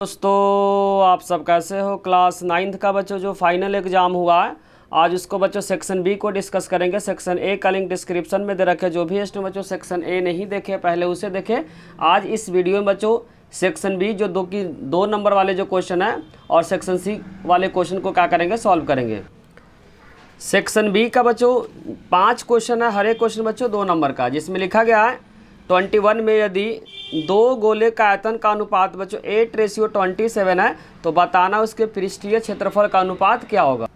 दोस्तों आप सब कैसे हो। क्लास 9th का बच्चों जो फाइनल एग्जाम हुआ है आज उसको बच्चों सेक्शन बी को डिस्कस करेंगे। सेक्शन ए का लिंक डिस्क्रिप्शन में दे रखे। जो भी स्टूडेंट बच्चों सेक्शन ए नहीं देखे पहले उसे देखे। आज इस वीडियो में बच्चों सेक्शन बी जो दो नंबर वाले जो क्वेश्चन है और सेक्शन सी वाले क्वेश्चन को क्या करेंगे, सॉल्व करेंगे। सेक्शन बी का बच्चों 5 क्वेश्चन है, हर एक क्वेश्चन बच्चों 2 नंबर का, जिसमें लिखा गया है 21 में यदि 2 गोले का आयतन का अनुपात बच्चों 8:27 है तो बताना उसके पृष्ठीय क्षेत्रफल का अनुपात क्या होगा।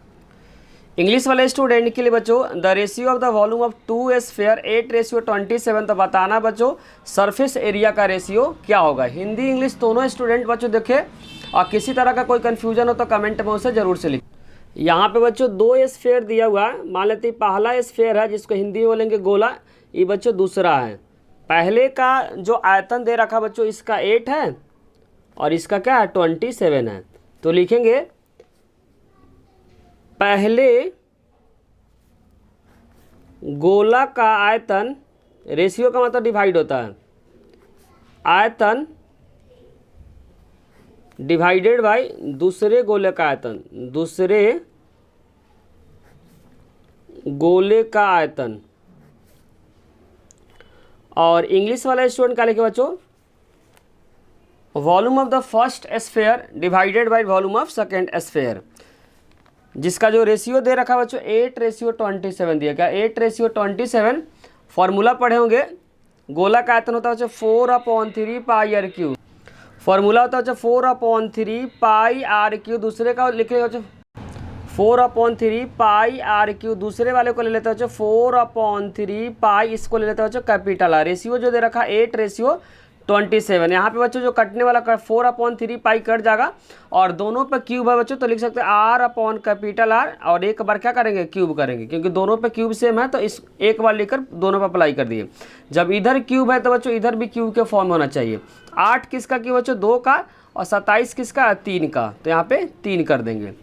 इंग्लिश वाले स्टूडेंट के लिए बच्चों the ratio of the volume of 2 sphere 8:27 तो बताना बच्चों सरफेस एरिया का रेशियो क्या होगा। हिंदी इंग्लिश दोनों स्टूडेंट बच्चों देखे और किसी तरह का कोई कन्फ्यूजन हो तो कमेंट में उसे जरूर से लिख। यहाँ पे बच्चों 2 स्फीयर दिया हुआ है। मान लेते पहला स्फीयर है जिसको हिंदी में बोलेंगे गोला, ये बच्चों दूसरा है। पहले का जो आयतन दे रखा बच्चों इसका 8 है और इसका क्या है 27 है। तो लिखेंगे पहले गोला का आयतन, रेशियो का मतलब डिवाइड होता है, आयतन डिवाइडेड बाय दूसरे गोले का आयतन, दूसरे गोले का आयतन। और इंग्लिश वाला स्टूडेंट क्या लिखे बच्चों, volume of the first sphere divided by volume of second sphere, जिसका जो रेशियो दे रखा बच्चों 8:27 दिया गया। 8:27 फॉर्मूला पढ़े होंगे। गोला का आयतन होता है बच्चों 4/3 पाई आर क्यू, फॉर्मूला होता है बच्चों 4/3 पाई आर क्यू। दूसरे का लिखे बच्चों 4/3 पाई आर क्यू, दूसरे वाले को ले लेते हैं 4/3 पाई, इसको ले लेते हैं बच्चों कैपिटल आर। रेशियो जो दे रखा 8:27। यहाँ पे बच्चों जो कटने वाला 4/3 पाई कट जाएगा और दोनों पे क्यूब है बच्चों तो लिख सकते हैं R/R और एक बार क्या करेंगे क्यूब करेंगे, क्योंकि दोनों पे क्यूब सेम है तो इस एक बार लेकर दोनों पे अप्लाई कर दिए। जब इधर क्यूब है तो बच्चों इधर भी क्यूब के फॉर्म होना चाहिए। 8 किसका क्यूब बच्चों 2 का और 27 किसका 3 का, तो यहाँ पे 3 कर देंगे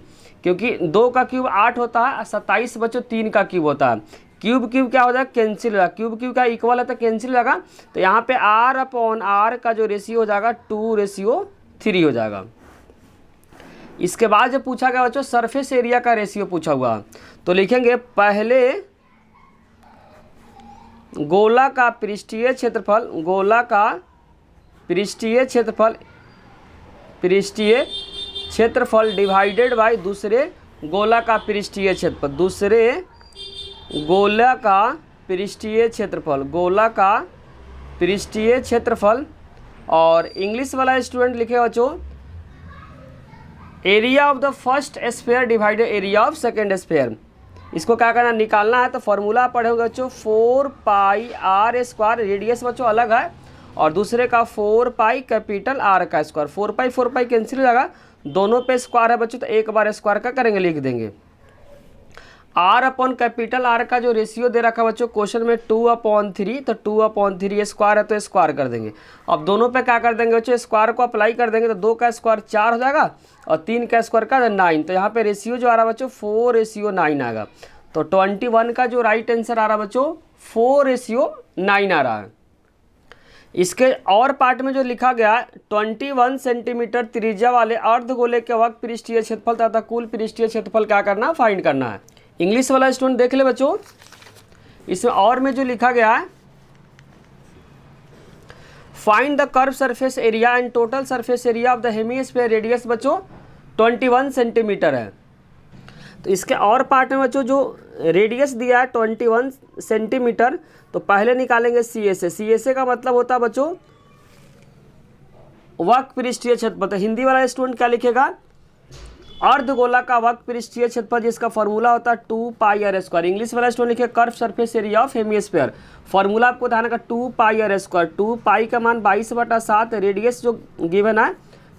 क्योंकि 2 का क्यूब 8 होता है, 27 बच्चों 3 का क्यूब होता है। क्यूब क्यूब क्या हो जाएगा कैंसिल होगा, क्यूब क्यूब का इक्वल है तो कैंसिल होगा। तो यहाँ पे R/R का जो रेशियो हो जाएगा 2:3 हो जाएगा। इसके बाद जब पूछा गया बच्चों सरफेस एरिया का रेशियो पूछा हुआ तो लिखेंगे पहले गोला का पृष्ठीय क्षेत्रफल, गोला का पृष्ठीय क्षेत्रफल डिवाइडेड बाय दूसरे गोला का पृष्ठीय क्षेत्रफल, दूसरे गोला का पृष्ठीय क्षेत्रफल, गोला का पृष्ठीय क्षेत्रफल। और इंग्लिश वाला स्टूडेंट लिखे बच्चों area of the first sphere divided area of second sphere. इसको क्या करना निकालना है तो फॉर्मूला पढ़े होंगे बच्चों 4 पाई आर स्क्वायर, रेडियस बच्चों अलग है और दूसरे का 4 पाई कैपिटल आर का स्क्वायर। 4 पाई कैंसिल हो जाएगा, दोनों पे स्क्वायर है बच्चों तो एक बार स्क्वायर का करेंगे, लिख देंगे। R/R का जो रेशियो दे रखा बच्चों क्वेश्चन में 2/3, तो 2/3 स्क्वायर है तो स्क्वायर कर देंगे। अब दोनों पे क्या कर देंगे बच्चों स्क्वायर को अप्लाई कर देंगे तो 2 का स्क्वायर 4 हो जाएगा और 3 का स्क्वायर का 9। तो यहाँ पे रेशियो जो आ रहा बच्चों 4:9 आएगा। तो 21 का जो राइट आंसर आ रहा बच्चों 4:9 आ रहा है। इसके और पार्ट में जो लिखा गया 21 सेंटीमीटर त्रिज्या वाले अर्धगोले के वक्त पृष्ठीय क्षेत्रफल तथा कुल पृष्ठीय क्षेत्रफल क्या करना फाइंड करना है। इंग्लिश वाला स्टूडेंट देख ले बच्चों, इसमें और में जो लिखा गया है find the curve surface area and total surface area of the hemisphere, radius बच्चों 21 सेंटीमीटर है। तो इसके और पार्ट में बच्चों जो रेडियस दिया है 21 सेंटीमीटर तो पहले निकालेंगे CSA। CSA का मतलब होता है बच्चों वक्र पृष्ठीय क्षेत्रफल। तो हिंदी वाला स्टूडेंट क्या लिखेगा अर्धगोला का वक्र पृष्ठीय क्षेत्रफल, जिसका फॉर्मूला होता है 2 पाई आर स्क्वायर। इंग्लिश वाला स्टूडेंट लिखे curve surface area of hemisphere, formula आपको ध्यान रखा 2 पाई आर स्क्वायर। 2 पाई का मान 22/7, रेडियस जो गिवन है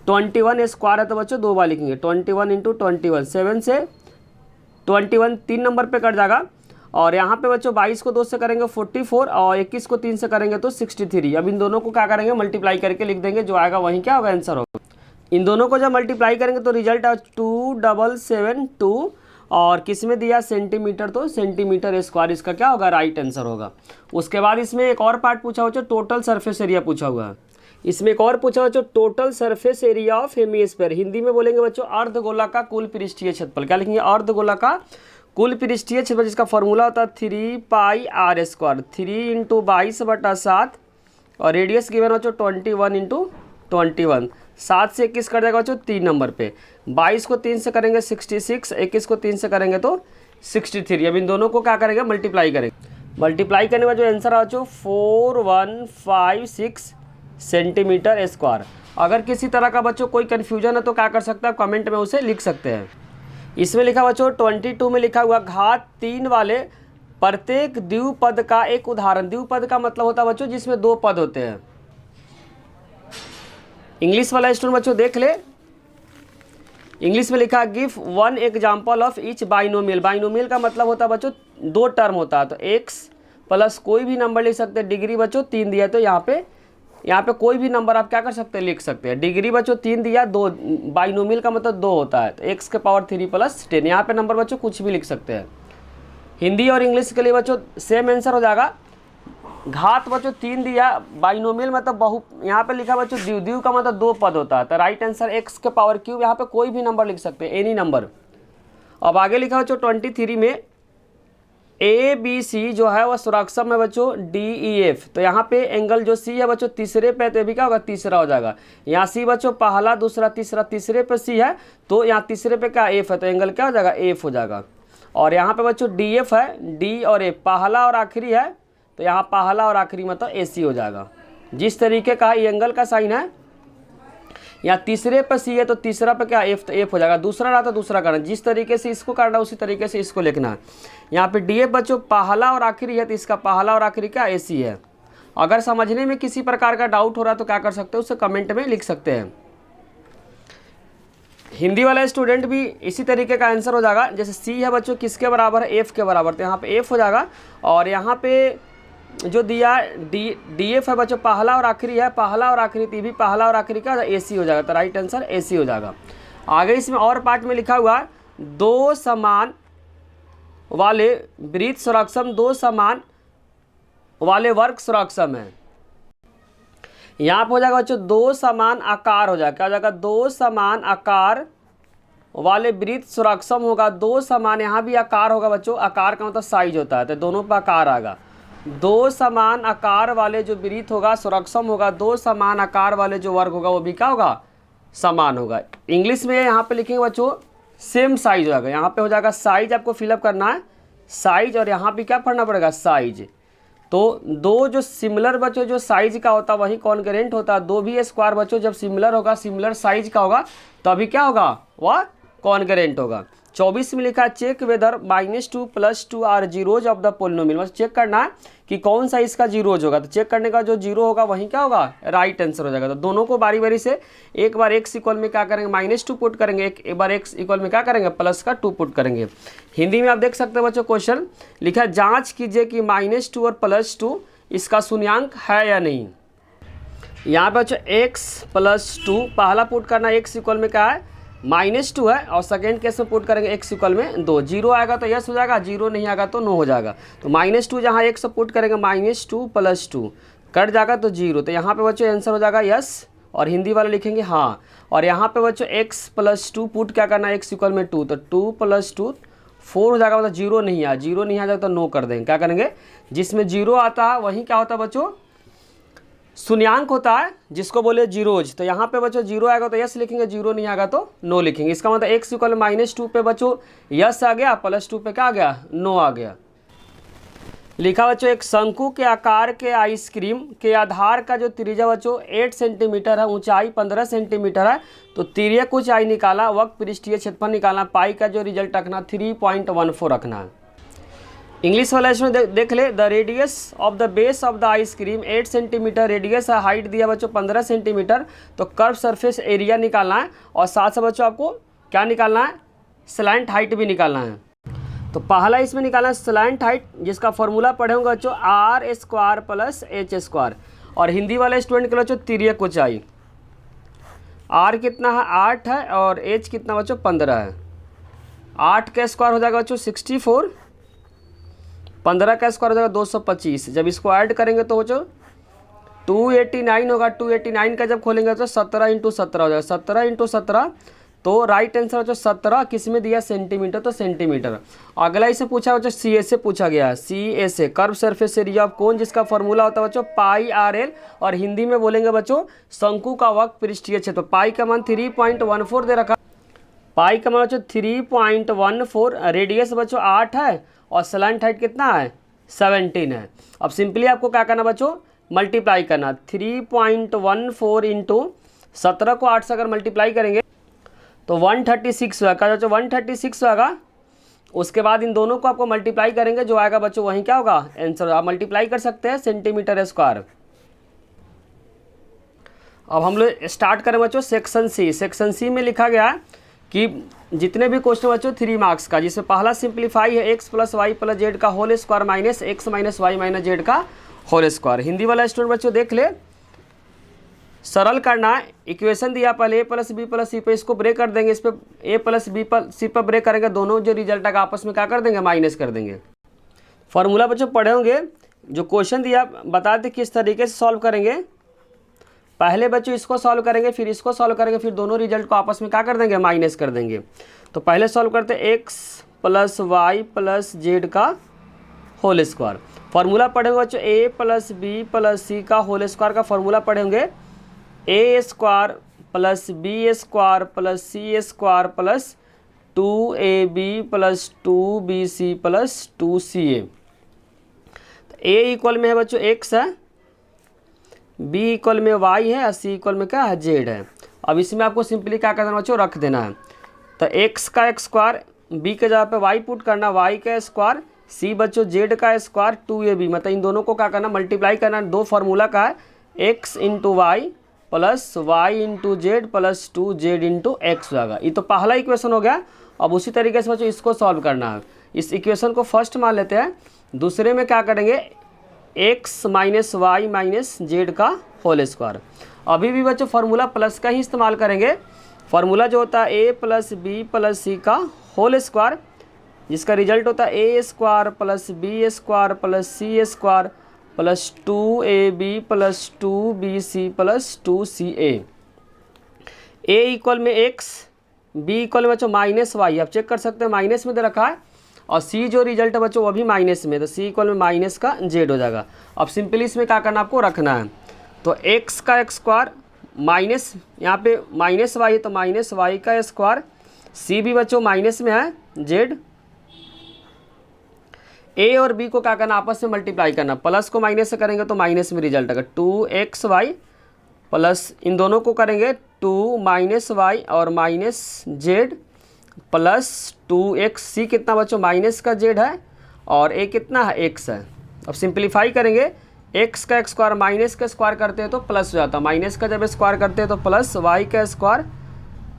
21 स्क्वायर है तो बच्चों 2 बार लिखेंगे 21 × 21, 7 से 21 3 नंबर पे कट जाएगा। और यहाँ पे बच्चों 22 को 2 से करेंगे 44 और 21 को 3 से करेंगे तो 63। अब इन दोनों को क्या करेंगे मल्टीप्लाई करके लिख देंगे, जो आएगा वहीं क्या होगा आंसर होगा। इन दोनों को जब मल्टीप्लाई करेंगे तो रिजल्ट 2772 और किस में दिया सेंटीमीटर, तो सेंटीमीटर स्क्वायर इसका क्या होगा राइट आंसर होगा। उसके बाद इसमें एक और पार्ट पूछा हुआ है टोटल सरफेस एरिया पूछा हुआ है। इसमें एक और पूछा बच्चों, total surface area of hemisphere, Hindi में बोलेंगे बच्चों अर्धगोला का कुल पृष्ठीय क्षेत्रफल। क्या लिखेंगे? अर्धगोला का कुल पृष्ठीय क्षेत्रफल, जिसका फॉर्मूला होता है 3πr², 3 × 22/7 और रेडियस गिवन बच्चों 21 × 21। 7 से 21 कट जाएगा बच्चों 3 नंबर पे, 22 को 3 से करेंगे 66, 21 को 3 से करेंगे तो 63। अब इन दोनों को क्या करेंगे? मल्टीप्लाई करेंगे। मल्टीप्लाई करने में जो आंसर आ बच्चों 4156 सेंटीमीटर स्क्वायर। अगर किसी तरह का बच्चों कोई कन्फ्यूजन है तो क्या कर सकते हैं? कमेंट में उसे लिख सकते हैं। इसमें लिखा बच्चों 22 में लिखा हुआ घात 3 वाले प्रत्येक द्विपद का एक उदाहरण। द्विपद का मतलब होता है बच्चों जिसमें 2 पद होते हैं। इंग्लिश वाला स्टूडेंट बच्चों देख ले, इंग्लिश में लिखा give 1 example of each binomial. Binomial का मतलब होता है बच्चों 2 टर्म होता है, तो x प्लस कोई भी नंबर लिख सकते हैं। डिग्री बच्चों 3 दिया, तो यहाँ पे कोई भी नंबर आप क्या कर सकते हैं? लिख सकते हैं। डिग्री बच्चों 3 दिया, 2 बाइनोमियल का मतलब 2 होता है, तो x के पावर 3 + 10। यहाँ पे नंबर बच्चों कुछ भी लिख सकते हैं। हिंदी और इंग्लिश के लिए बच्चों सेम आंसर हो जाएगा। घात बच्चों 3 दिया, बाइनोमियल मतलब बहु, यहाँ पे लिखा बच्चों द्विव, द्विव का मतलब 2 पद होता है, तो राइट आंसर x के पावर क्यूब। यहाँ पे कोई भी नंबर लिख सकते हैं, एनी नंबर। अब आगे लिखा बच्चों 23 में ABC जो है वह सुराक्षम है बच्चों DEF। तो यहाँ पे एंगल जो C है बच्चों तीसरे पे, तो ये भी क्या होगा? तीसरा हो जाएगा। यहाँ C बच्चों पहला, दूसरा, तीसरा, तीसरे पे C है, तो यहाँ तीसरे पे क्या F है, तो एंगल क्या हो जाएगा? F हो जाएगा। और यहाँ पे बच्चों DF है, D और F पहला और आखिरी है, तो यहाँ पहला और आखिरी मतलब AC हो जाएगा। जिस तरीके का ये एंगल का साइन है, यहाँ तीसरे पे C है तो तीसरा पे क्या F, तो F हो जाएगा। दूसरा रहा तो दूसरा करना, जिस तरीके से इसको करना उसी तरीके से इसको लिखना है। यहाँ पे DF बच्चों पहला और आखिरी है, तो इसका पहला और आखिरी क्या AC है। अगर समझने में किसी प्रकार का डाउट हो रहा है तो क्या कर सकते हो? उसे कमेंट में लिख सकते हैं। हिंदी वाला स्टूडेंट भी इसी तरीके का आंसर हो जाएगा। जैसे C है बच्चों किसके बराबर है? F के बराबर, तो यहाँ पे F हो जाएगा। और यहाँ पे जो दिया DF है बच्चों पहला और आखिरी है, पहला और आखिरी, तो भी पहला और आखिरी का AC हो जाएगा, तो राइट आंसर AC हो जाएगा। आगे इसमें और पार्ट में लिखा हुआ 2 समान वाले वृत्त सुराक्षम, 2 समान वाले वर्ग सुराक्षम है। यहाँ पे हो जाएगा बच्चों 2 समान आकार हो जाएगा। क्या हो जाएगा? 2 समान आकार वाले वृत्त सुराक्षम होगा। 2 समान, यहाँ भी आकार होगा बच्चों, आकार का मतलब साइज होता है, तो दोनों पर आकार आएगा। 2 समान आकार वाले जो वृत्त होगा सुराक्षम होगा, 2 समान आकार वाले जो वर्ग होगा वो भी क्या होगा? समान होगा। इंग्लिश में यहाँ पे लिखेंगे बच्चों सेम साइज हो जाएगा। यहाँ पे हो जाएगा साइज, आपको फिलअप करना है साइज, और यहाँ पे क्या पढ़ना पड़ेगा? साइज। तो 2 जो सिमिलर बच्चों जो साइज का होता है वही कॉन्करेंट होता है। 2 भी स्क्वायर बच्चों जब सिमिलर होगा, सिमिलर साइज का होगा, तो अभी क्या होगा? वह कॉन्करेंट होगा। 24 में लिखा है check whether -2 + 2 are zeros of the polynomial. बस चेक करना है कि कौन सा इसका जीरोज होगा, तो चेक करने का जो जीरो होगा वही क्या होगा? राइट आंसर हो जाएगा। तो दोनों को बारी बारी से एक बार x इक्वल में क्या करेंगे? -2 पुट करेंगे, एक बार x इक्वल में क्या करेंगे? +2 पुट करेंगे। हिंदी में आप देख सकते हैं बच्चों क्वेश्चन लिखा है जाँच कीजिए कि -2 और +2 इसका शून्यांक है या नहीं। यहाँ पे बच्चों x + 2 पहला पुट करना, x इक्वल में क्या है? -2 है, और सेकेंड केस में पुट करेंगे x इक्वल में 2। 0 आएगा तो यस हो जाएगा, 0 नहीं आएगा तो नो हो जाएगा। तो -2 जहाँ x पुट करेंगे, -2 + 2 कट जाएगा तो 0, तो यहाँ पे बच्चों आंसर हो जाएगा यस, और हिंदी वाले लिखेंगे हाँ। और यहाँ पे बच्चों x + 2 पुट क्या करना है? x इक्वल में 2, तो 2 + 2 4 हो जाएगा, मतलब 0 नहीं आया। 0 नहीं आ जाएगा तो नो कर देंगे। क्या करेंगे? जिसमें 0 आता है वहीं क्या होता है बच्चों? शून्यांक होता है, जिसको बोले जीरोज। तो यहाँ पे बच्चों 0 आएगा तो यस लिखेंगे, 0 नहीं आएगा तो नो लिखेंगे। इसका मतलब x इक्वल -2 पे बच्चों यस आ गया, +2 पे क्या आ गया? नो आ गया। लिखा बच्चों एक शंकु के आकार के आइसक्रीम के आधार का जो त्रिज्या बच्चों 8 सेंटीमीटर है, ऊंचाई 15 सेंटीमीटर है, तो तिर्यक ऊंचाई निकाला, वक्त पृष्ठीय क्षेत्रफल निकालना, पाई का जो रिजल्ट रखना 3.14 रखना है। इंग्लिश वाला इसमें देख ले the radius of the base of the ice cream 8 centimetre, radius है, हाइट दिया बच्चों 15 सेंटीमीटर, तो कर्व सरफेस एरिया निकालना है, और साथ साथ बच्चों आपको क्या निकालना है? स्लैंट हाइट भी निकालना है। तो पहला इसमें निकालना है स्लैंट हाइट, जिसका फॉर्मूला पढ़े होंगे बच्चों r² + h²। और हिंदी वाले स्टूडेंट के लिए बच्चों तिर्यक ऊंचाई r कितना है? 8 है, और h कितना बच्चों? 15 है। 8 का स्क्वायर हो जाएगा बच्चों 64, 15 का स्क्वायर हो जाएगा 225। जब इसको ऐड करेंगे तो बच्चों 289 होगा। 289 का जब खोलेंगे तो 17 × 17 हो जाएगा। 17 × 17 तो राइट आंसर बच्चों 17 किस में दिया, सेंटीमीटर, तो सेंटीमीटर। अगला इसे पूछा बच्चों सी एस से पूछा गया है। सी एस से curve surface area of cone, जिसका फॉर्मूला होता है बच्चों पाई आर एल, और हिंदी में बोलेंगे बच्चों शंकु का वक्र पृष्ठीय क्षेत्र। पाई का मान 3.14 दे रखा, पाई का मान बच्चों 3.14, रेडियस बच्चों 8 है और स्लैंट हाइट कितना है 17 है। अब सिंपली आपको क्या करना बच्चों, मल्टीप्लाई करना। 3.14 × 17 को 8 से अगर मल्टीप्लाई करेंगे तो 136 होगा बच्चों, 136 होगा। उसके बाद इन दोनों को आपको मल्टीप्लाई करेंगे, जो आएगा बच्चों वहीं क्या होगा आंसर। आप मल्टीप्लाई कर सकते हैं सेंटीमीटर स्क्वायर। अब हम लोग स्टार्ट करें बच्चों सेक्शन सी। सेक्शन सी में लिखा गया है कि जितने भी क्वेश्चन बच्चों 3 मार्क्स का, जिसमें पहला सिंप्लीफाई है x + y + z का whole square minus x - y - z का होल स्क्वायर। हिंदी वाला स्टूडेंट बच्चों देख ले, सरल करना है। इक्वेशन दिया पहले a + b + c पे, इसको ब्रेक कर देंगे, इस पे a + b + c पर ब्रेक करेंगे, दोनों जो रिजल्ट आएगा आपस में क्या कर देंगे, माइनस कर देंगे। फॉर्मूला बच्चों पढ़े होंगे, जो क्वेश्चन दिया बता दें किस तरीके से सॉल्व करेंगे। पहले बच्चों इसको सॉल्व करेंगे, फिर इसको सॉल्व करेंगे, फिर दोनों रिजल्ट को आपस में क्या कर देंगे, माइनस कर देंगे। तो पहले सॉल्व करते हैं x + y + z का होल स्क्वायर। फार्मूला पढ़ेंगे बच्चों a + b + c का होल स्क्वायर का फार्मूला पढ़ेंगे a² + b² + c² + 2ab + 2bc + 2ca। a equal में है बच्चों x है, b इक्वल में y है और c इक्वल में क्या है, z है। अब इसमें आपको सिंपली क्या करना बच्चों, रख देना है। तो x का स्क्वायर, b के जगह पे y पुट करना, y का स्क्वायर, c बच्चों z का स्क्वायर 2ab, मतलब इन दोनों को क्या करना, मल्टीप्लाई करना। दो फार्मूला का है x × y + y × z + 2z × x होगा। ये तो पहला इक्वेशन हो गया। अब उसी तरीके से बच्चों इसको सॉल्व करना है। इस इक्वेशन को फर्स्ट मान लेते हैं, दूसरे में क्या करेंगे x - y - z का होल स्क्वायर। अभी भी बच्चों फार्मूला प्लस का ही इस्तेमाल करेंगे। फार्मूला जो होता है a + b + c का होल स्क्वायर, जिसका रिजल्ट होता है a² + b² + c² + 2ab + 2bc + 2ca। a equal में x, b इक्वल में बच्चों -y, आप चेक कर सकते हैं माइनस में दे रखा है, और c जो रिजल्ट है बच्चों वो भी माइनस में, तो c इक्वल में माइनस का z हो जाएगा। अब सिंपली इसमें क्या करना आपको, रखना है। तो x का स्क्वायर माइनस, यहाँ पे -y है तो -y का स्क्वायर, c भी बच्चों माइनस में है, z, a और b को क्या करना, आपस में मल्टीप्लाई करना। प्लस को माइनस से करेंगे तो माइनस में रिजल्ट आएगा। 2xy प्लस इन दोनों को करेंगे 2 - y और -z + 2x। c कितना बच्चों, माइनस का z है, और a कितना है, x है। अब सिंप्लीफाई करेंगे, x का स्क्वायर माइनस का स्क्वायर करते हैं तो प्लस हो जाता है, माइनस का जब स्क्वायर करते हैं तो प्लस, y का स्क्वायर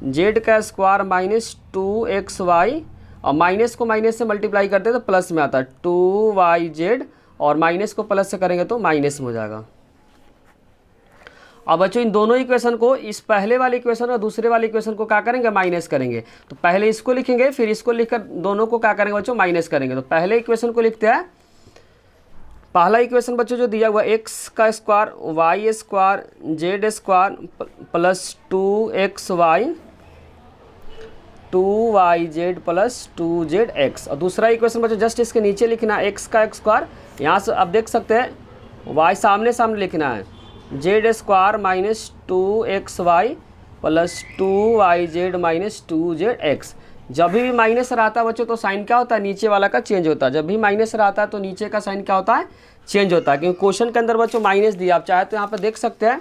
z का स्क्वायर -2xy, और माइनस को माइनस से मल्टीप्लाई करते हैं तो प्लस में आता है 2yz, और माइनस को प्लस से करेंगे तो माइनस में हो जाएगा। अब बच्चों इन दोनों इक्वेशन को, इस पहले वाले इक्वेशन और दूसरे वाले इक्वेशन को क्या करेंगे, माइनस करेंगे। तो पहले इसको लिखेंगे, फिर इसको लिखकर दोनों को क्या करेंगे बच्चों, माइनस करेंगे। तो पहले इक्वेशन को लिखते हैं। पहला इक्वेशन बच्चों जो दिया हुआ x का square y² z² + 2xy 2yz + 2zx। और दूसरा इक्वेशन बच्चों जस्ट इसके नीचे लिखना है x का स्क्वायर, यहाँ से आप देख सकते हैं y सामने सामने लिखना है, z² - 2xy + 2yz - 2zx। जब भी माइनस रहता है बच्चों तो साइन क्या होता है, नीचे वाला का चेंज होता है। जब भी माइनस रहता है तो नीचे का साइन क्या होता है, चेंज होता है, क्योंकि क्वेश्चन के अंदर बच्चों माइनस दिया। आप चाहे तो यहाँ पे देख सकते हैं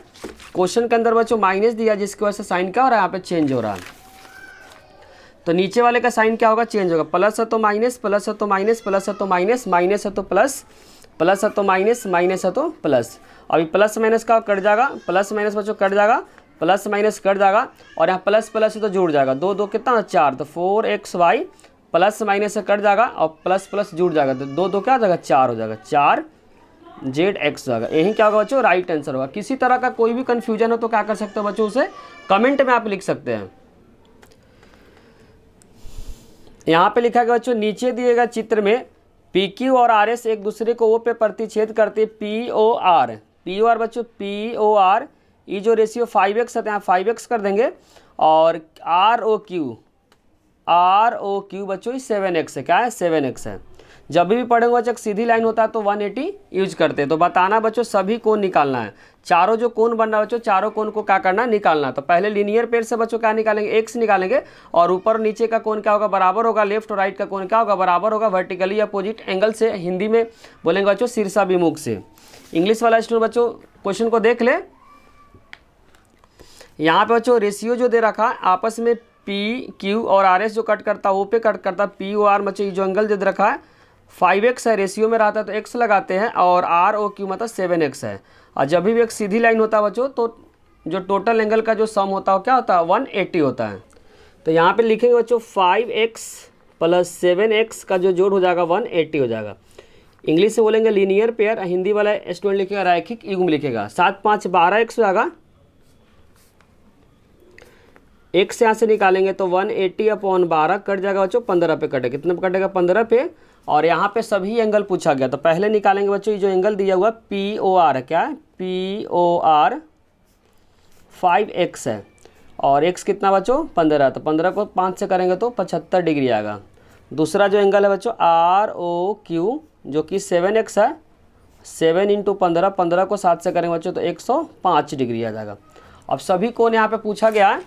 क्वेश्चन के अंदर बच्चों माइनस दिया, जिसकी वजह से साइन क्या हो रहा है, यहाँ पे चेंज हो रहा है। तो नीचे वाले का साइन क्या होगा, चेंज होगा। प्लस है तो माइनस, प्लस है तो माइनस, प्लस है तो माइनस, माइनस है तो प्लस, प्लस है तो माइनस, माइनस है तो प्लस। अभी प्लस माइनस का कट जाएगा, प्लस माइनस बच्चों कट जाएगा, प्लस माइनस कट जाएगा, और यहाँ प्लस प्लस से तो जुड़ जाएगा। 2 2 कितना, 4, तो 4xy प्लस माइनस से कट जाएगा और प्लस प्लस जुड़ जाएगा, तो 2 2 क्या हो जाएगा, 4 हो जाएगा, 4zx जाएगा। यही क्या होगा बच्चों, राइट आंसर होगा। किसी तरह का कोई भी कन्फ्यूजन हो तो क्या कर सकते हो बच्चों, उसे कमेंट में आप लिख सकते हैं। यहाँ पे लिखा गया बच्चों, नीचे दिए गए चित्र में PQ और RS एक दूसरे को O पे प्रतिच्छेद करते, POR POR बच्चों POR, ये जो रेशियो 5x है तो यहाँ 5x कर देंगे, और ROQ बच्चों ये 7x है, क्या है 7x है। जब भी पढ़ेंगे बच्चों सीधी लाइन होता है तो 180 यूज करते हैं। तो बताना बच्चों सभी कोण निकालना है, चारों जो कोण बन रहा है बच्चों, चारों कोण को क्या करना है, निकालना। तो पहले लीनियर पेयर से बच्चों क्या निकालेंगे, x निकालेंगे, और ऊपर और नीचे का कोण क्या होगा, बराबर होगा। लेफ्ट और राइट का कोण क्या होगा, बराबर होगा। वर्टिकली अपोजिट एंगल से हिंदी में बोलेंगे बच्चों शीर्षाभिमुख से। इंग्लिश वाला स्टूडेंट बच्चों क्वेश्चन को देख ले। यहाँ पे बच्चों रेशियो जो दे रखा है आपस में PQ और RS जो कट करता है वो पे कट करता है। POR बच्चों जो एंगल दे रखा है 5x है, रेशियो में रहता है तो x लगाते हैं, और ROQ मतलब 7x है। और जब भी एक सीधी लाइन होता है बच्चों तो जो टोटल एंगल का जो सम होता है क्या होता है, 180 होता है। तो यहाँ पे लिखेंगे बच्चों 5x प्लस 7x का जो जोड़ हो जाएगा 180 हो जाएगा। इंग्लिश से बोलेंगे लीनियर पेयर, हिंदी वाला स्टूडेंट लिखेगा रैखिक युग्म लिखेगा। 7 5 12x हो जाएगा, x यहाँ से निकालेंगे तो 180/12 कट जाएगा बच्चों, 15 पे कटेगा। कितने पे कटेगा, 15 पे। और यहाँ पे सभी एंगल पूछा गया तो पहले निकालेंगे बच्चों ये जो एंगल दिया हुआ POR है, क्या है POR 5x है, और x कितना बच्चों 15, तो 15 को 5 से करेंगे तो 75 डिग्री आएगा। दूसरा जो एंगल है बच्चों ROQ जो कि 7x है, 7 × 15, 15 को 7 से करेंगे बच्चों तो 105 डिग्री आ जाएगा। अब सभी कोण यहाँ पे पूछा गया है,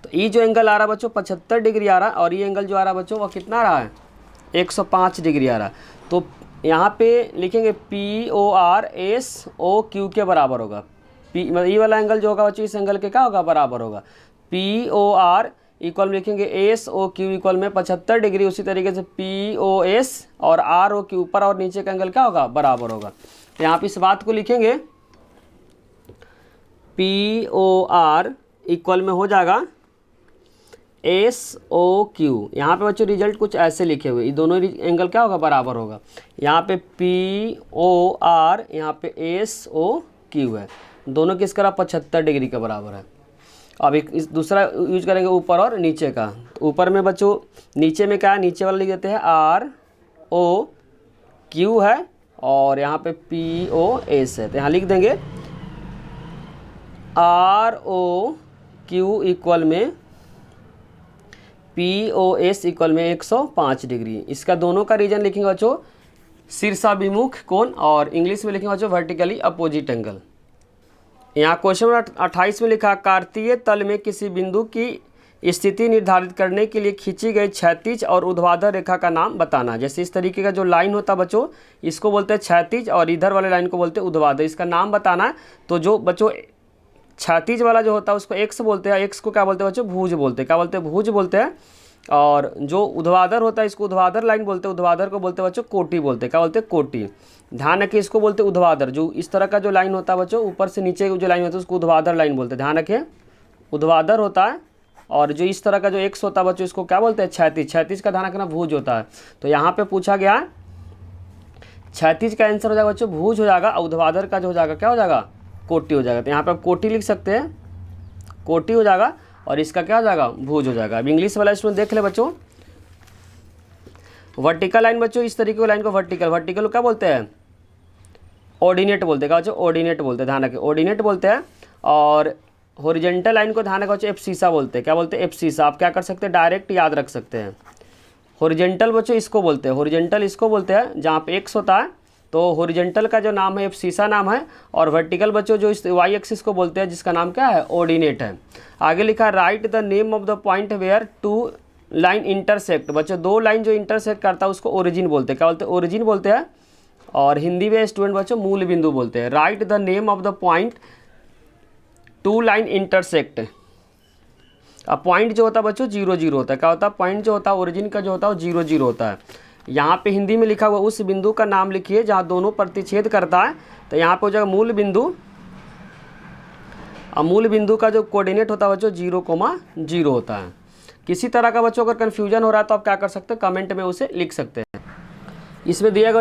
तो ये जो एंगल आ रहा है बच्चों 75 डिग्री आ रहा है, और ये एंगल जो आ रहा है बच्चों वो कितना आ रहा है 105 डिग्री आ रहा है। तो यहाँ पे लिखेंगे POR SOQ के बराबर होगा। मतलब ये वाला एंगल जो होगा बच्चों इस एंगल के क्या होगा, बराबर होगा। POR इक्वल में लिखेंगे SOQ इक्वल में 75 डिग्री। उसी तरीके से POS और ROQ ऊपर और नीचे का एंगल क्या होगा, बराबर होगा। तो यहाँ पे इस बात को लिखेंगे POR इक्वल में हो जाएगा SOQ। यहाँ पे बच्चों रिजल्ट कुछ ऐसे लिखे हुए, ये दोनों एंगल क्या होगा, बराबर होगा। यहाँ पे POR, यहाँ पे SOQ है, दोनों किस करा 75 डिग्री के बराबर है। अब एक इस दूसरा यूज करेंगे ऊपर और नीचे का। तो ऊपर में बच्चों नीचे में क्या है, नीचे वाला लिख देते हैं ROQ है, और यहाँ पे POS है। तो यहाँ लिख देंगे ROQ इक्वल में POS इक्वल में 105 डिग्री। इसका दोनों का रीजन लिखेंगे बच्चों शीर्षाभिमुख कोण, और इंग्लिश में लिखेंगे बच्चों वर्टिकली अपोजिट एंगल। यहाँ क्वेश्चन नंबर 28 में लिखा कार्तीय तल में किसी बिंदु की स्थिति निर्धारित करने के लिए खींची गई क्षैतिज और ऊर्ध्वाधर रेखा का नाम बताना। जैसे इस तरीके का जो लाइन होता है बच्चों इसको बोलते हैं क्षैतिज, और इधर वाले लाइन को बोलते हैं ऊर्ध्वाधर। इसका नाम बताना है। तो जो बच्चों क्षैतिज वाला जो होता है उसको x बोलते हैं, x को क्या बोलते हैं बच्चों, भुज बोलते हैं। क्या बोलते हैं, भुज बोलते हैं। और जो ऊर्ध्वाधर होता है इसको ऊर्ध्वाधर लाइन बोलते हैं। ऊर्ध्वाधर को बोलते हैं बच्चों कोटि बोलते हैं। क्या बोलते हैं, कोटि। ध्यान रखिए इसको बोलते हैं ऊर्ध्वाधर। जो इस तरह का जो लाइन होता है बच्चों ऊपर से नीचे जो लाइन होता है उसको ऊर्ध्वाधर लाइन बोलते हैं। ध्यान रखिए ऊर्ध्वाधर होता है। और जो इस तरह का जो x होता है बच्चों इसको क्या बोलते हैं, क्षैतिज। क्षैतिज का ध्यान रखना भुज होता है। तो यहाँ पे पूछा गया क्षैतिज का आंसर हो जाएगा बच्चों भुज हो जाएगा, और ऊर्ध्वाधर का जो हो जाएगा क्या हो जाएगा, कोटि हो जाएगा। तो यहाँ पे आप कोटि लिख सकते हैं, कोटि हो जाएगा, और इसका क्या हो जाएगा, भुज हो जाएगा। अब इंग्लिश वाला स्टूडेंट देख ले बच्चों, वर्टिकल लाइन बच्चों इस तरीके की लाइन को वर्टिकल, वर्टिकल क्या बोलते हैं, ऑर्डिनेट बोलते हैं। क्या बच्चों, ऑर्डिनेट बोलते हैं। ध्यान रखिए ऑर्डिनेट बोलते हैं। और हॉरिजॉन्टल लाइन को ध्यान रखो बच्चों एब्सिसा बोलते हैं। क्या बोलते हैं, एब्सिसा। आप क्या कर सकते हैं, डायरेक्ट याद रख सकते हैं। हॉरिजॉन्टल बच्चों इसको बोलते हैं, हॉरिजॉन्टल इसको बोलते हैं जहाँ पे x होता है तो हॉरिजॉन्टल का जो नाम है एब्सिसा नाम है। और वर्टिकल बच्चों जो इस y एक्सिस को बोलते हैं जिसका नाम क्या है, ऑर्डिनेट है। आगे लिखा है write the name of the point where two line intersect. बच्चों दो लाइन जो इंटरसेक्ट करता है उसको ओरिजिन बोलते हैं। क्या बोलते हैं, ओरिजिन बोलते हैं। और हिंदी में स्टूडेंट बच्चों मूल बिंदु बोलते हैं। Right the name of the point two line intersect. अब पॉइंट जो होता है बच्चों 0 0 होता है। क्या होता है, पॉइंट जो होता है ओरिजिन का जो होता है वो 0 0 होता है। यहाँ पे हिंदी में लिखा हुआ उस बिंदु का नाम लिखिए जहाँ दोनों प्रतिच्छेद करता है। तो यहाँ पे हो जाएगा मूल बिंदु। अब मूल बिंदु का जो कोऑर्डिनेट होता है बच्चों 0,0 होता है। किसी तरह का बच्चों अगर कन्फ्यूजन हो रहा है तो आप क्या कर सकते हैं, कमेंट में उसे लिख सकते हैं। इसमें दिए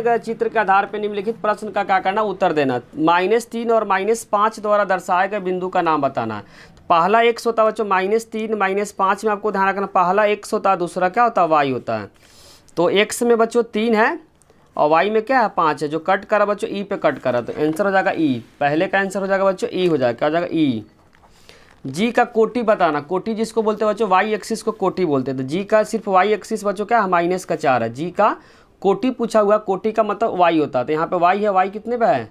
गए चित्र के आधार पर निम्नलिखित प्रश्न का क्या करना, उत्तर देना। -3 और -5 द्वारा दर्शाए गए बिंदु का नाम बताना है। तो पहला x होता है बच्चों -3 -5 में आपको ध्यान रखना, पहला x होता है, दूसरा क्या होता है, y होता है। तो x में बच्चों 3 है और y में क्या है 5 है, जो कट करा बच्चों ई पे कट करा, तो आंसर हो जाएगा ई। पहले का आंसर हो जाएगा बच्चों ई हो जाएगा, क्या हो जाएगा ई। जी का कोटि बताना, कोटि जिसको बोलते हैं बच्चों वाई एक्सिस को कोटि बोलते हैं, तो जी का सिर्फ वाई एक्सिस बच्चों क्या है -4 है। जी का कोटि पूछा हुआ, कोटि का मतलब वाई होता है, तो यहाँ पे वाई है, वाई कितने पे है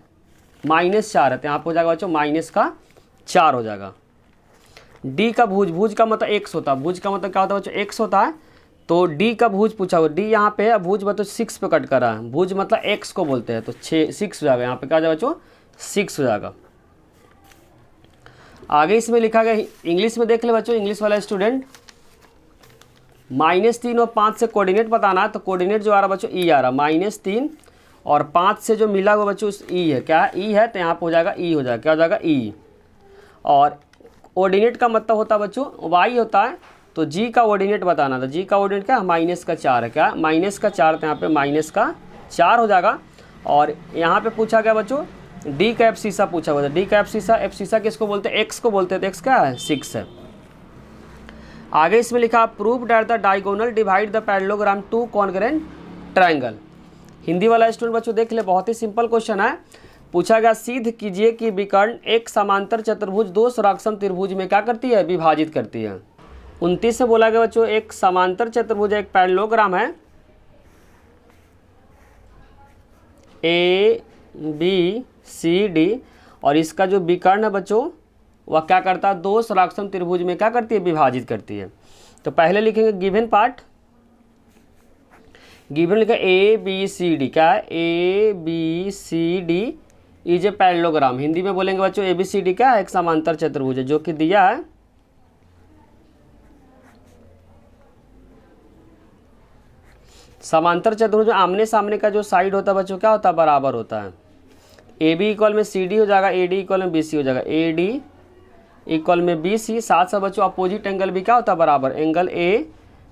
-4 है, तो यहाँ पे हो जाएगा बच्चों -4 हो जाएगा। डी का भुज, भुज का मतलब एक्स होता है, भुज का मतलब क्या होता है बच्चों एक्स होता है, तो डी का भुज पूछा हुआ, डी यहाँ पे है, भुज बच्चों 6 पे कट करा है, भुज मतलब एक्स को बोलते हैं, तो 6 हो जाएगा, यहाँ पे क्या हो जाएगा बच्चों 6 हो जाएगा। आगे इसमें लिखा गया, इंग्लिश में देख ले बच्चों, इंग्लिश वाला स्टूडेंट, -3 और 5 से कोऑर्डिनेट बताना है, तो कोऑर्डिनेट जो आ रहा बच्चों ई आ रहा, -3 और 5 से जो मिला हुआ बच्चों ई है, क्या है ई है, तो यहाँ पे हो जाएगा ई हो जाएगा, क्या हो जाएगा ई। और ऑर्डिनेट का मतलब होता है बच्चों वाई होता है, तो जी का ऑर्डिनेट बताना था, जी का ऑर्डिनेट क्या -4 है, क्या -4, तो यहाँ पे -4 हो जाएगा। और यहाँ पे पूछा गया बच्चों डी का एब्सिसा पूछा हुआ था, डी का एब्सिसा किसको बोलते हैं, एक्स को बोलते हैं, तो एक्स क्या है 6 है। आगे इसमें लिखा prove that the diagonal divide the parallelogram two congruent triangle. Hindi वाला स्टूडेंट बच्चों देख ले, बहुत ही सिंपल क्वेश्चन है। पूछा गया सिद्ध कीजिए कि विकर्ण एक समांतर चतुर्भुज दो सराक्षम त्रिभुज में क्या करती है, विभाजित करती है। 29 में बोला गया बच्चों एक समांतर चतुर्भुज एक पैरेललोग्राम है ABCD, और इसका जो विकर्ण है बच्चों वह क्या करता है, दो सराक्षम त्रिभुज में क्या करती है, विभाजित करती है। तो पहले लिखेंगे गिवन पार्ट, गिवन लिखा ABCD, क्या है ABCD is a parallelogram. Hindi में बोलेंगे बच्चों ABCD क्या है, एक समांतर चतुर्भुज है, जो कि दिया है समांतर चतुर्भुज आमने सामने का जो साइड होता है बच्चों क्या होता है, बराबर होता है। AB इक्वल में CD हो जाएगा, AD इक्वल में BC हो जाएगा, AD इक्वल में BC, साथ साथ बच्चों अपोजिट एंगल भी क्या होता है, बराबर। एंगल A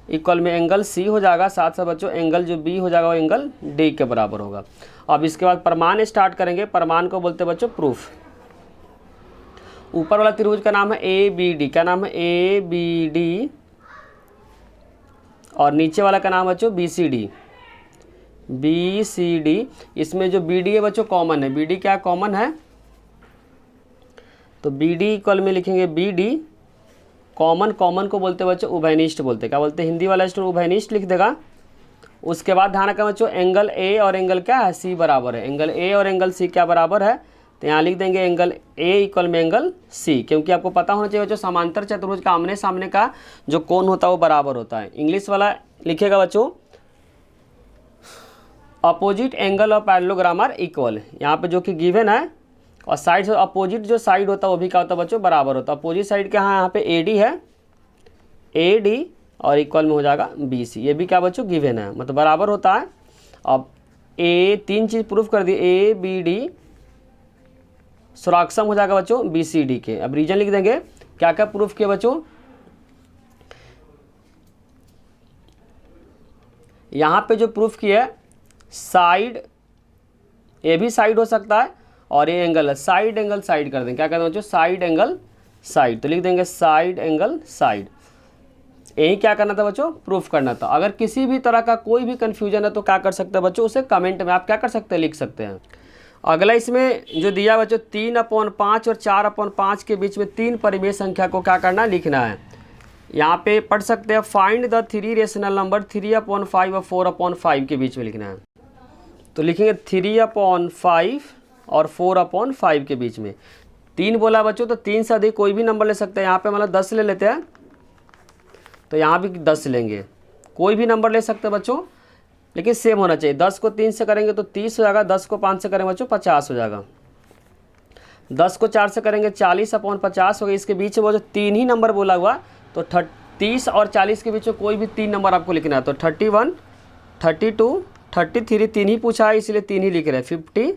इक्वल में एंगल C हो जाएगा, साथ साथ बच्चों एंगल जो B हो जाएगा वो एंगल D के बराबर होगा। अब इसके बाद प्रमाण स्टार्ट करेंगे, प्रमाण को बोलते हैं बच्चों प्रूफ। ऊपर वाला त्रिभुज का नाम है ABD, क्या नाम है ABD, और नीचे वाला का नाम बच्चों BCD। इसमें जो BD है बच्चों कॉमन है, BD क्या कॉमन है, तो BD इक्वल में लिखेंगे BD, कॉमन को बोलते हैं बच्चों उभयनिष्ठ बोलते हैं, क्या बोलते हैं, हिंदी वाला स्टूडेंट उभयनिष्ठ लिख देगा। उसके बाद ध्यान रखना बच्चों एंगल A और एंगल क्या है C बराबर है, एंगल A और एंगल C क्या बराबर है, तो यहाँ लिख देंगे एंगल A इक्वल में एंगल C, क्योंकि आपको पता होना चाहिए बच्चों समांतर चतुर्भुज का आमने सामने का जो कोण होता है वो बराबर होता है। इंग्लिश वाला लिखेगा बच्चों opposite angle of parallelogram are equal, यहाँ पे जो कि गिवन है, और साइड से अपोजिट जो साइड होता है वो भी क्या होता है बच्चों, बराबर होता है। अपोजिट साइड क्या है, यहाँ पे AD है, AD और इक्वल में हो जाएगा BC, ये भी क्या बच्चों गिवन है, मतलब बराबर होता है। अब तीन चीज़ प्रूफ कर दी, ABD सराक्षम हो जाएगा बच्चों BCD के। अब रीजन लिख देंगे, क्या क्या प्रूफ किया बच्चों, यहाँ पे जो प्रूफ किया है साइड, ये भी साइड हो सकता है और ये एंगल है, साइड एंगल साइड कर देंगे, क्या कहते हैं बच्चों साइड एंगल साइड, तो लिख देंगे साइड एंगल साइड। यही क्या करना था बच्चों, प्रूफ करना था। अगर किसी भी तरह का कोई भी कन्फ्यूजन है तो क्या कर सकते हैं बच्चों, उसे कमेंट में आप क्या कर सकते हैं, लिख सकते हैं। अगला इसमें जो दिया बच्चों 3/5 और 4/5 के बीच में 3 परिमेय संख्या को क्या करना है, लिखना है। यहाँ पे पढ़ सकते हैं फाइंड द 3 रेशनल नंबर 3/5 और 4/5 के बीच में लिखना है, तो लिखेंगे 3/5 और 4/5 के बीच में। 3 बोला बच्चों, तो 3 से अधिक कोई भी नंबर ले सकते हैं, यहाँ पे मतलब 10 ले लेते हैं, तो यहाँ भी 10 लेंगे, कोई भी नंबर ले सकते हैं बच्चों, लेकिन सेम होना चाहिए। 10 को 3 से करेंगे तो 30 हो जाएगा, 10 को 5 से करेंगे बच्चों 50 हो जाएगा, 10 को 4 से करेंगे 40/50 हो गया। इसके बीच में वो जो 3 ही नंबर बोला हुआ, तो 30 और 40 के बीच में कोई भी 3 नंबर आपको लिखना है, तो 31, 32, 33 3 ही पूछा है इसलिए 3 ही लिख रहे हैं। 50,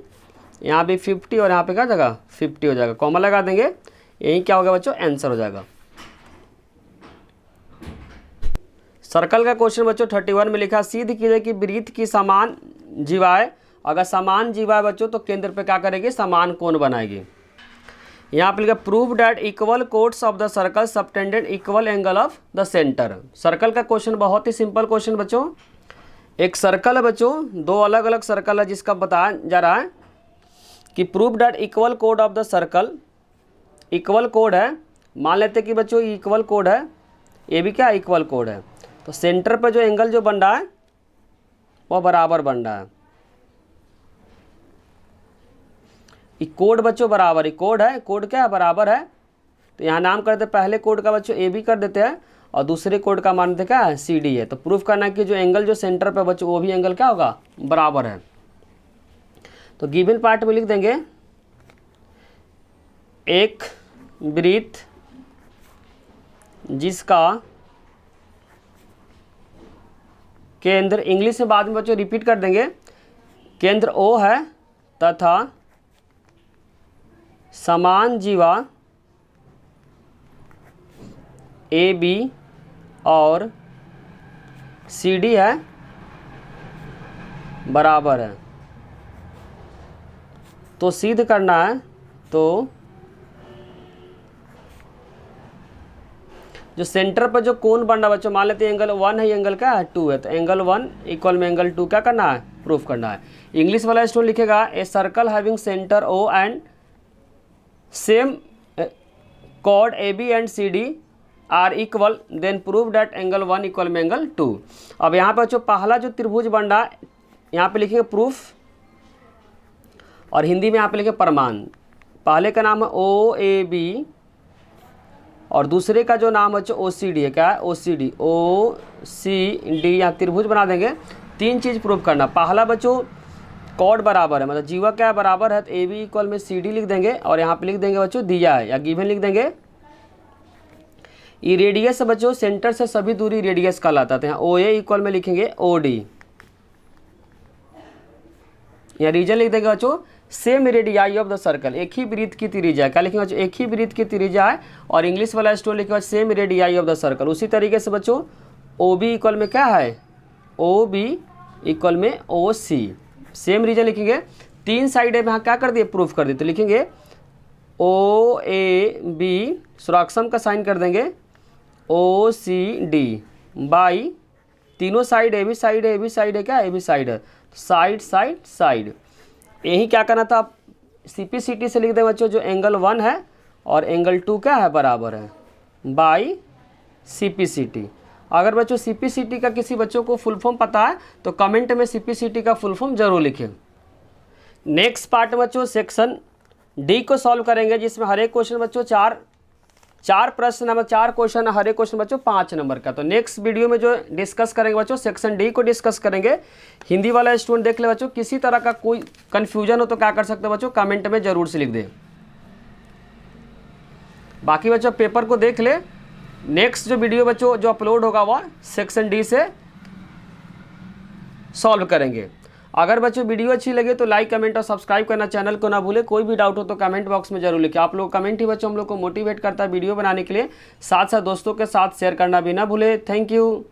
यहाँ भी 50 और यहाँ पे क्या जगह 50 हो जाएगा, कॉमा लगा देंगे, यही क्या होगा बच्चों आंसर हो जाएगा। सर्कल का क्वेश्चन बच्चों 31 में लिखा सिद्ध कीजिए कि वृत्त की समान जीवाएं, अगर समान जीवाएं बच्चों तो केंद्र पे क्या करेगी, समान कोण बनाएगी। यहाँ पे लिखा prove that equal codes of the circle subtended equal angle of the centre. Circle का क्वेश्चन बहुत ही सिंपल क्वेश्चन बच्चों, एक सर्कल है बच्चों, दो अलग अलग सर्कल है जिसका बताया जा रहा है कि prove that equal code of the circle, equal code है, मान लेते कि बच्चों इक्वल कोड है, ये भी क्या इक्वल कोड है, तो सेंटर पे जो एंगल जो बन रहा है वो बराबर बन रहा है। ये कोड बच्चों बराबर, ये कोड है, कोड क्या है बराबर है, तो यहाँ नाम करते पहले कोड का बच्चों ए बी कर देते हैं और दूसरे कोड का मान देते क्या है सी डी है। तो प्रूफ करना है कि जो एंगल जो सेंटर पे बच्चों वो भी एंगल क्या होगा बराबर है। तो गिवन पार्ट में लिख देंगे एक वृत्त जिसका केंद्र, इंग्लिश में बाद में बच्चों रिपीट कर देंगे, केंद्र ओ है तथा समान जीवा ए बी और सी डी है बराबर है। तो सिद्ध करना है, तो जो सेंटर पर जो कोण बन रहा है बच्चों, मान लेते हैं एंगल 1 है, एंगल क्या है 2 है, तो एंगल 1 इक्वल में एंगल 2 क्या करना है प्रूफ करना है। इंग्लिश वाला स्टूडेंट लिखेगा a circle having centre O and same chord A B and C D are equal then prove that angle 1 equal में एंगल 2। अब यहाँ पे बच्चों पहला जो त्रिभुज बन रहा है यहाँ पे लिखेंगे प्रूफ और हिंदी में यहाँ पे लिखे प्रमाण। पहले का नाम है ओ ए बी और दूसरे का जो नाम है ओ सी डी है, क्या है ओ सी डी, ओ सी डी, यहाँ त्रिभुज बना देंगे। तीन चीज़ प्रूफ करना, पहला बच्चों कॉर्ड बराबर है, मतलब जीवा क्या बराबर है, तो ए बी इक्वल में सी डी लिख देंगे और यहाँ पे लिख देंगे बच्चों दिया है या गिवन लिख देंगे। ये रेडियस बच्चों सेंटर से सभी दूरी रेडियस कहलाता है, यहाँ ओ ए इक्वल में लिखेंगे ओ डी, यहाँ रीजन लिख देंगे बच्चों same radii of the circle, एक ही वृत्त की त्रिज्या है, क्या लिखेंगे बच्चों एक ही वृत्त की त्रिज्या है, और इंग्लिश वाला स्टोर लिखेगा same radii of the circle. उसी तरीके से बच्चों ओ बी इक्वल में क्या है ओ बी इक्वल में ओ सी, सेम रीजन लिखेंगे। तीन साइड है यहाँ क्या कर दिए प्रूफ कर दिए, तो लिखेंगे ओ ए बी सुराक्षम का साइन कर देंगे ओ सी डी बाई तीनों साइड ए बी साइड है, ए बी साइड है, क्या ए बी साइड है, साइड साइड साइड। यही क्या करना था आप सी पी सी टी से लिख दें बच्चों जो एंगल 1 है और एंगल 2 क्या है बराबर है by C P C T. अगर बच्चों सी पी सी टी का किसी बच्चों को फुल फॉर्म पता है तो कमेंट में सी पी सी टी का फुल फॉर्म जरूर लिखें। नेक्स्ट पार्ट बच्चों सेक्शन डी को सॉल्व करेंगे, जिसमें हर एक क्वेश्चन बच्चों चार प्रश्न नंबर 4 क्वेश्चन, हर एक क्वेश्चन बच्चों 5 नंबर का। तो नेक्स्ट वीडियो में जो डिस्कस करेंगे बच्चों सेक्शन डी को डिस्कस करेंगे। हिंदी वाला स्टूडेंट देख ले बच्चों, किसी तरह का कोई कंफ्यूजन हो तो क्या कर सकते हैं बच्चों कमेंट में जरूर से लिख दें। बाकी बच्चों पेपर को देख ले, नेक्स्ट जो वीडियो बच्चों जो अपलोड होगा वह सेक्शन डी से सॉल्व करेंगे। अगर बच्चों वीडियो अच्छी लगे तो लाइक कमेंट और सब्सक्राइब करना चैनल को ना भूले। कोई भी डाउट हो तो कमेंट बॉक्स में जरूर लिखें। आप लोग कमेंट ही बच्चों हम लोग को मोटिवेट करता है वीडियो बनाने के लिए, साथ साथ दोस्तों के साथ शेयर करना भी ना भूले। Thank you.